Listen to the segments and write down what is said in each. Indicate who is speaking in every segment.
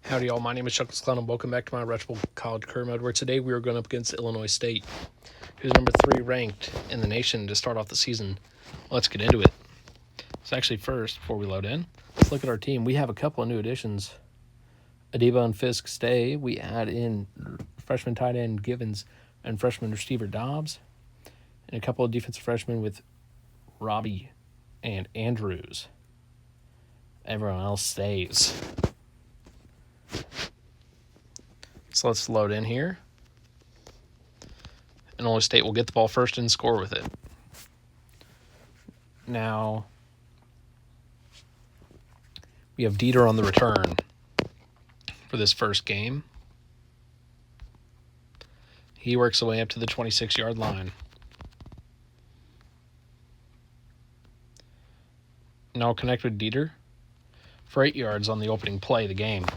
Speaker 1: Howdy y'all, my name is ChucklesTC and welcome back to my Retro College Career Mode, where today we are going up against Illinois State, who's number 3 ranked in the nation to start off the season. Let's get into it. So actually first, before we load in, let's look at our team. We have a couple of new additions. Adiba and Fisk stay. We add in freshman tight end Givens and freshman receiver Dobbs, and a couple of defensive freshmen with Robbie and Andrews. Everyone else stays. So let's load in here. Illinois State will get the ball first and score with it. Now, we have Dieter on the return for this first game. He works his way up to the 26-yard line. Now I'll connect with Dieter for 8 yards on the opening play of the game.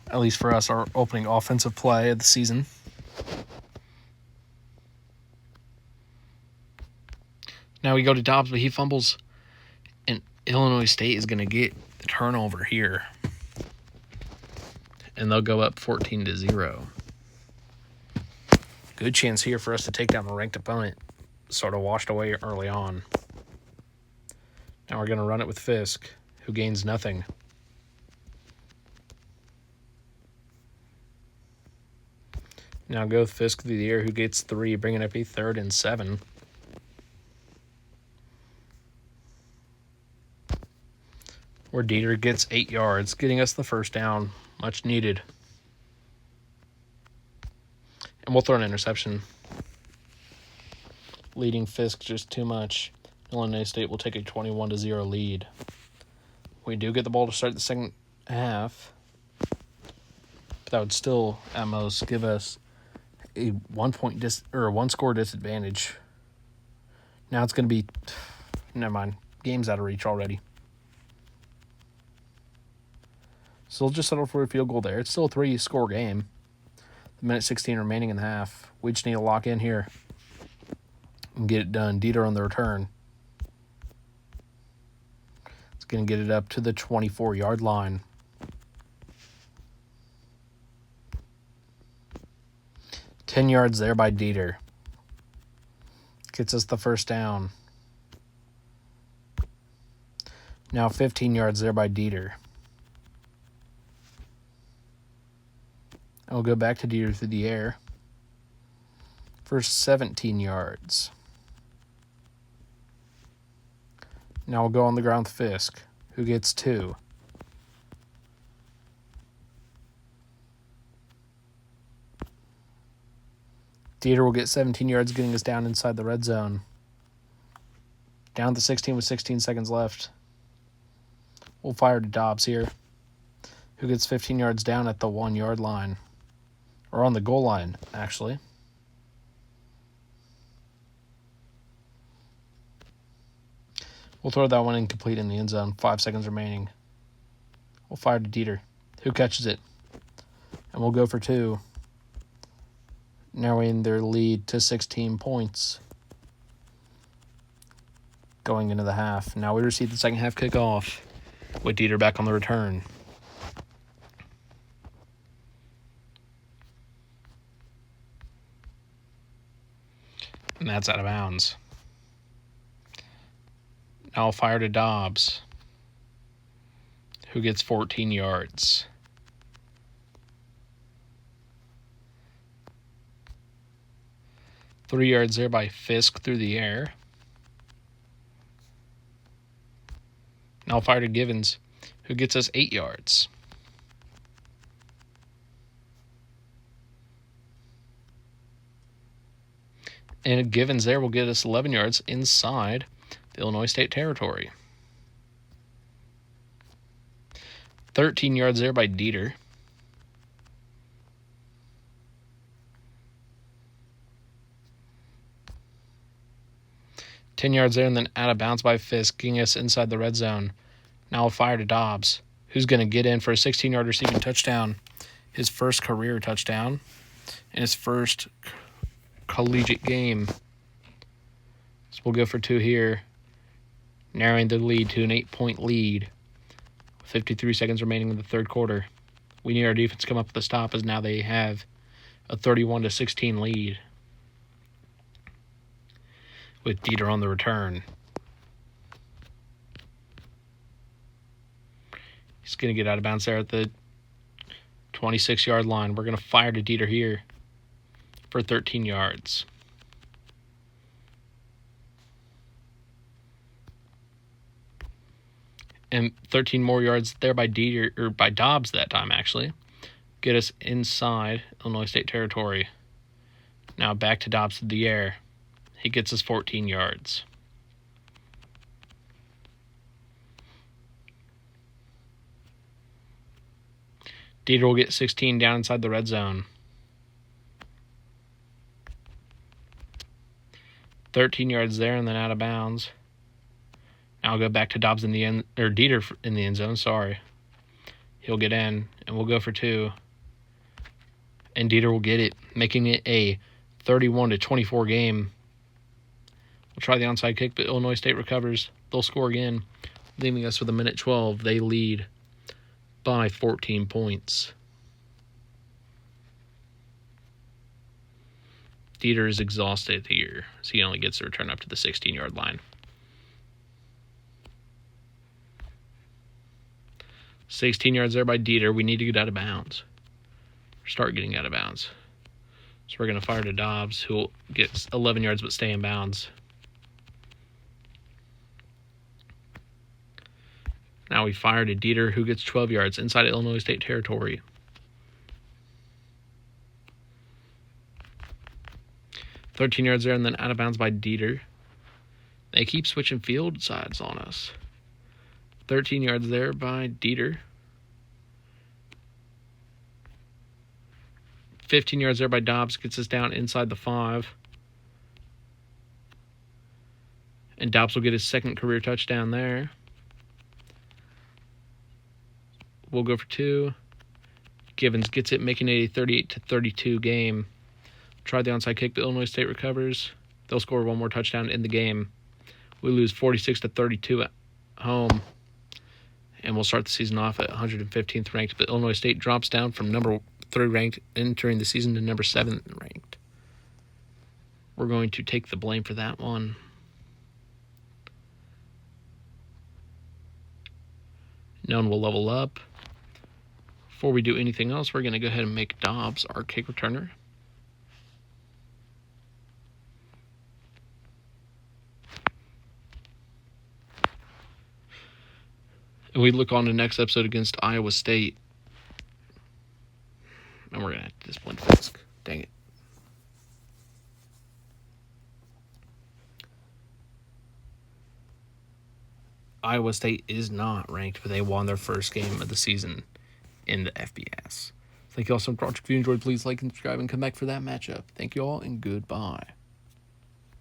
Speaker 1: At least for us, our opening offensive play of the season. Now we go to Dobbs, but he fumbles, and Illinois State is going to get the turnover here. And they'll go up 14-0. Good chance here for us to take down a ranked opponent. Sort of washed away early on. Now we're going to run it with Fisk, who gains nothing. Now go with Fisk through the air, who gets 3, bringing up a 3rd and 7. Where Dieter gets 8 yards, getting us the first down. Much needed. And we'll throw an interception. Leading Fisk just too much. Illinois State will take a 21-0 lead. We do get the ball to start the second half. But that would still, at most, give us a 1 score disadvantage. Now it's going to be, never mind, game's out of reach already. So we'll just settle for a field goal there. It's still a 3-score game. The minute 16 remaining in the half. We just need to lock in here and get it done. Dieter on the return. It's going to get it up to the 24-yard line. Ten yards there by Dieter. Gets us the first down. Now 15 yards there by Dieter. And we'll go back to Dieter through the air for 17 yards. Now we'll go on the ground with Fisk, who gets 2. Dieter will get 17 yards, getting us down inside the red zone. Down to 16 with 16 seconds left. We'll fire to Dobbs here, who gets 15 yards down at the 1-yard line. Or on the goal line, actually. We'll throw that one incomplete in the end zone. 5 seconds remaining. We'll fire to Dieter, who catches it. And we'll go for 2. Narrowing their lead to 16 points. Going into the half. Now we receive the second half kickoff with Dieter back on the return. And that's out of bounds. Now I'll fire to Dobbs, who gets 14 yards. Three yards there by Fisk through the air. Now I'll fire to Givens, who gets us 8 yards. And Givens there will get us 11 yards inside the Illinois State territory. 13 yards there by Dieter. Ten yards there and then out of bounds by Fisk, getting us inside the red zone. Now I'll fire to Dobbs, who's going to get in for a 16-yard receiving touchdown. His first career touchdown and his first collegiate game. So we'll go for 2 here, narrowing the lead to an 8-point lead 53 seconds remaining in the third quarter. We need our defense to come up with a stop, as now they have a 31-16 lead with Dieter on the return. He's going to get out of bounds there at the 26-yard line. We're going to fire to Dieter here for 13 yards. And 13 more yards there by Dieter, or by Dobbs that time, actually. Get us inside Illinois State territory. Now back to Dobbs to the air. He gets us 14 yards. Dieter will get 16 down inside the red zone. 13 yards there and then out of bounds. Now I'll go back to Dobbs in the end, or Dieter in the end zone, sorry. He'll get in, and we'll go for 2. And Dieter will get it, making it a 31-24 game. We'll try the onside kick, but Illinois State recovers. They'll score again, leaving us with a minute 12. They lead by 14 points. Dieter is exhausted here, so he only gets to return up to the 16-yard line. 16 yards there by Dieter. We need to get out of bounds. Start getting out of bounds. So we're going to fire to Dobbs, who will get 11 yards but stay in bounds. Now we fire to Dieter, who gets 12 yards inside Illinois State territory. $13 yards there and then out of bounds by Dieter. They keep switching field sides on us. 13 yards there by Dieter. 15 yards there by Dobbs, gets us down inside the 5. And Dobbs will get his second career touchdown there. We'll go for 2. Givens gets it, making it a 38-32 game. Try the onside kick, but Illinois State recovers. They'll score one more touchdown in the game. We lose 46-32 at home. And we'll start the season off at 115th ranked, but Illinois State drops down from number 3 ranked entering the season to number 7 ranked. We're going to take the blame for that one. None will level up. Before we do anything else, we're going to go ahead and make Dobbs our kick returner. And we look on to the next episode against Iowa State. And we're going to have to discipline Fisk. Dang it. Iowa State is not ranked, but they won their first game of the season in the FBS. Thank you all so much. If you enjoyed, please like and subscribe and come back for that matchup. Thank you all and goodbye.